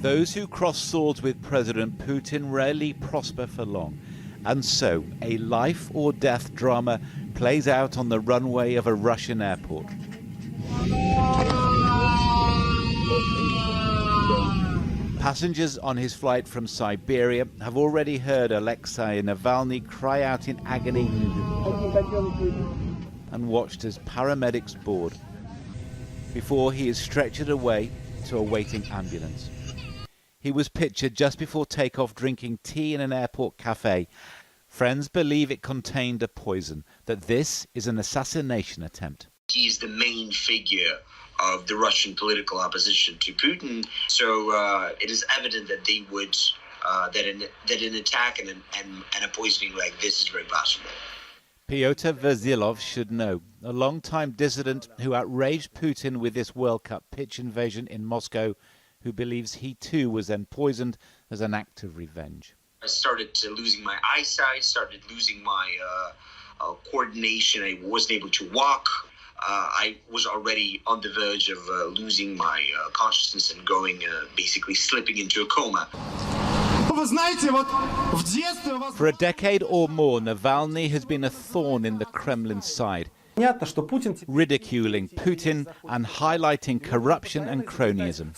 Those who cross swords with President Putin rarely prosper for long. And so, a life or death drama plays out on the runway of a Russian airport. Passengers on his flight from Siberia have already heard Alexei Navalny cry out in agony and watched as paramedics board before he is stretchered away to a waiting ambulance. He was pictured just before takeoff drinking tea in an airport cafe. Friends believe it contained a poison, that this is an assassination attempt. He is the main figure of the Russian political opposition to Putin, so it is evident that they would that an attack and a poisoning like this is very possible. Pyotr Verzilov should know, a long-time dissident who outraged Putin with this World Cup pitch invasion in Moscow, who believes he too was then poisoned as an act of revenge. I started losing my eyesight, started losing my coordination. I wasn't able to walk. I was already on the verge of losing my consciousness and going, basically slipping into a coma. For a decade or more, Navalny has been a thorn in the Kremlin side, ridiculing Putin and highlighting corruption and cronyism.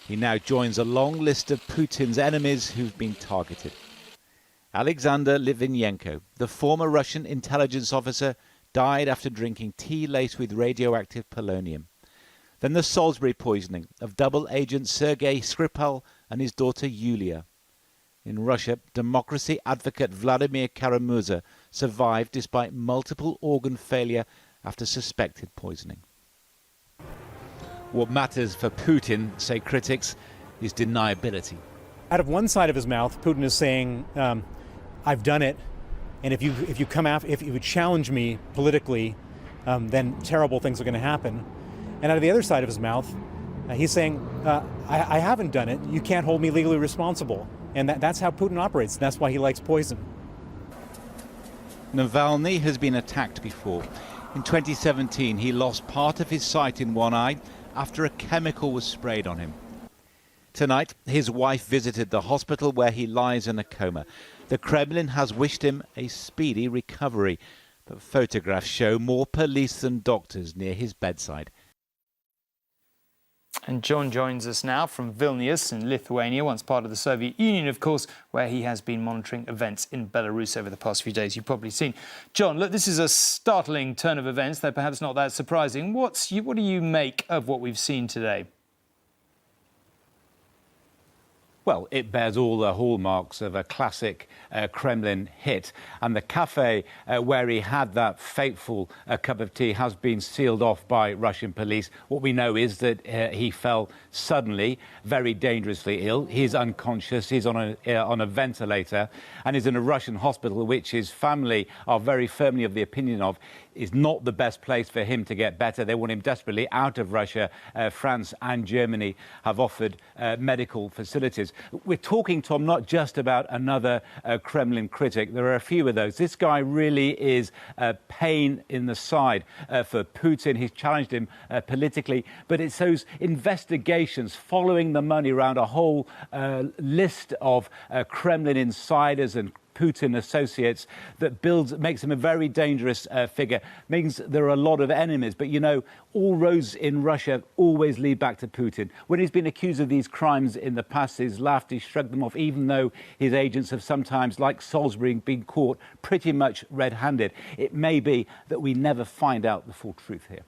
He now joins a long list of Putin's enemies who've been targeted. Alexander Litvinenko, the former Russian intelligence officer, died after drinking tea laced with radioactive polonium. Then the Salisbury poisoning of double agent Sergei Skripal and his daughter Yulia. In Russia, democracy advocate Vladimir survived despite multiple organ failure after suspected poisoning. What matters for Putin, say critics, is deniability. Out of one side of his mouth, Putin is saying, I've done it, and if you challenge me politically, then terrible things are going to happen. And out of the other side of his mouth, he's saying, I haven't done it. You can't hold me legally responsible. And that's how Putin operates. That's why he likes poison. Navalny has been attacked before. In 2017, he lost part of his sight in one eye after a chemical was sprayed on him. Tonight, his wife visited the hospital where he lies in a coma. The Kremlin has wished him a speedy recovery, but photographs show more police than doctors near his bedside. And John joins us now from Vilnius in Lithuania, once part of the Soviet Union, of course, where he has been monitoring events in Belarus over the past few days. You've probably seen. John, look, this is a startling turn of events, though perhaps not that surprising. What do you make of what we've seen today? Well, it bears all the hallmarks of a classic Kremlin hit. And the cafe where he had that fateful cup of tea has been sealed off by Russian police. What we know is that he fell suddenly, very dangerously ill. He's unconscious. He's on a ventilator and is in a Russian hospital, which his family are very firmly of the opinion of is not the best place for him to get better. They want him desperately out of Russia. France and Germany have offered medical facilities. We're talking, Tom, not just about another Kremlin critic. There are a few of those. This guy really is a pain in the side for Putin. He's challenged him politically. But it's those investigations following the money around a whole list of Kremlin insiders and Putin associates that makes him a very dangerous figure. Means there are a lot of enemies. But, you know, all roads in Russia always lead back to Putin. When he's been accused of these crimes in the past, he's laughed, he's shrugged them off, even though his agents have sometimes, like Salisbury, been caught pretty much red-handed. It may be that we never find out the full truth here.